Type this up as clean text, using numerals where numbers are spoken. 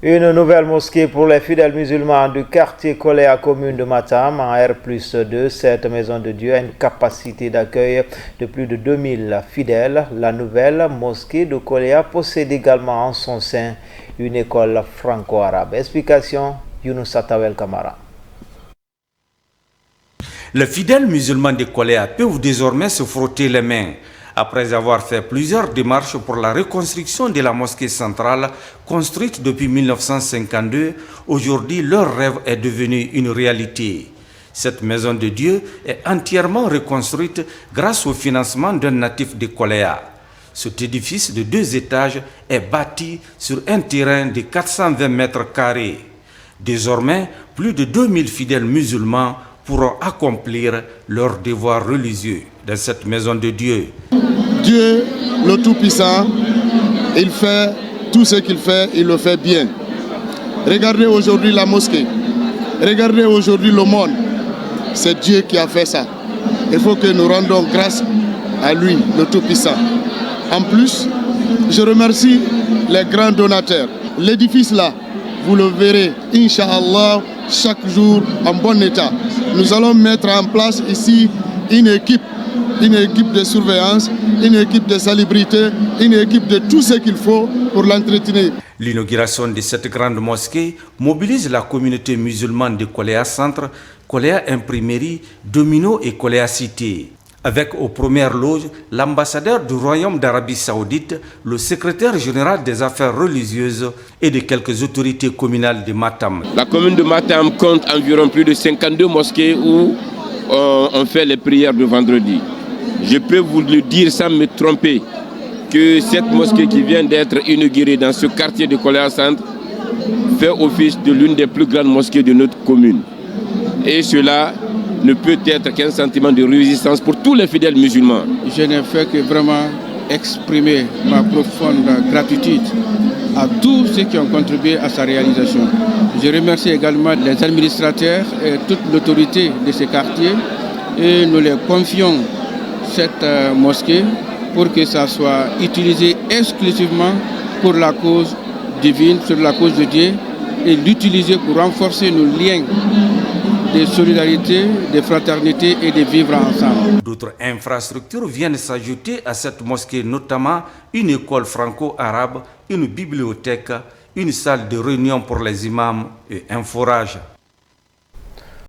Une nouvelle mosquée pour les fidèles musulmans du quartier Koléa, commune de Matam, en R+2. Cette maison de Dieu a une capacité d'accueil de plus de 2000 fidèles. La nouvelle mosquée de Koléa possède également en son sein une école franco-arabe. Explication, Younousa Tawel Kamara. Les fidèles musulmans de Koléa peuvent désormais se frotter les mains. Après avoir fait plusieurs démarches pour la reconstruction de la mosquée centrale construite depuis 1952, aujourd'hui leur rêve est devenu une réalité. Cette maison de Dieu est entièrement reconstruite grâce au financement d'un natif de Koléa. Cet édifice de 2 étages est bâti sur un terrain de 420 mètres carrés. Désormais, plus de 2000 fidèles musulmans pourront accomplir leurs devoirs religieux dans cette maison de Dieu. Dieu, le Tout-Puissant, il fait tout ce qu'il fait, il le fait bien. Regardez aujourd'hui la mosquée, regardez aujourd'hui le monde. C'est Dieu qui a fait ça. Il faut que nous rendons grâce à lui, le Tout-Puissant. En plus, je remercie les grands donateurs. L'édifice là, vous le verrez, Inch'Allah, chaque jour en bon état. Nous allons mettre en place ici une équipe de surveillance, une équipe de salubrité, une équipe de tout ce qu'il faut pour l'entretenir. L'inauguration de cette grande mosquée mobilise la communauté musulmane de Koléa Centre, Koléa Imprimerie, Domino et Koléa Cité. Avec aux premières loges l'ambassadeur du Royaume d'Arabie Saoudite, le secrétaire général des affaires religieuses et de quelques autorités communales de Matam. La commune de Matam compte environ plus de 52 mosquées où on fait les prières de vendredi. Je peux vous le dire sans me tromper que cette mosquée qui vient d'être inaugurée dans ce quartier de Koléa Centre fait office de l'une des plus grandes mosquées de notre commune. Et cela ne peut être qu'un sentiment de résistance pour tous les fidèles musulmans. Je n'ai fait que vraiment exprimer ma profonde gratitude à tous ceux qui ont contribué à sa réalisation. Je remercie également les administrateurs et toute l'autorité de ce quartier et nous les confions cette mosquée pour que ça soit utilisé exclusivement pour la cause divine, sur la cause de Dieu, et l'utiliser pour renforcer nos liens de solidarité, de fraternité et de vivre ensemble. D'autres infrastructures viennent s'ajouter à cette mosquée, notamment une école franco-arabe, une bibliothèque, une salle de réunion pour les imams et un forage.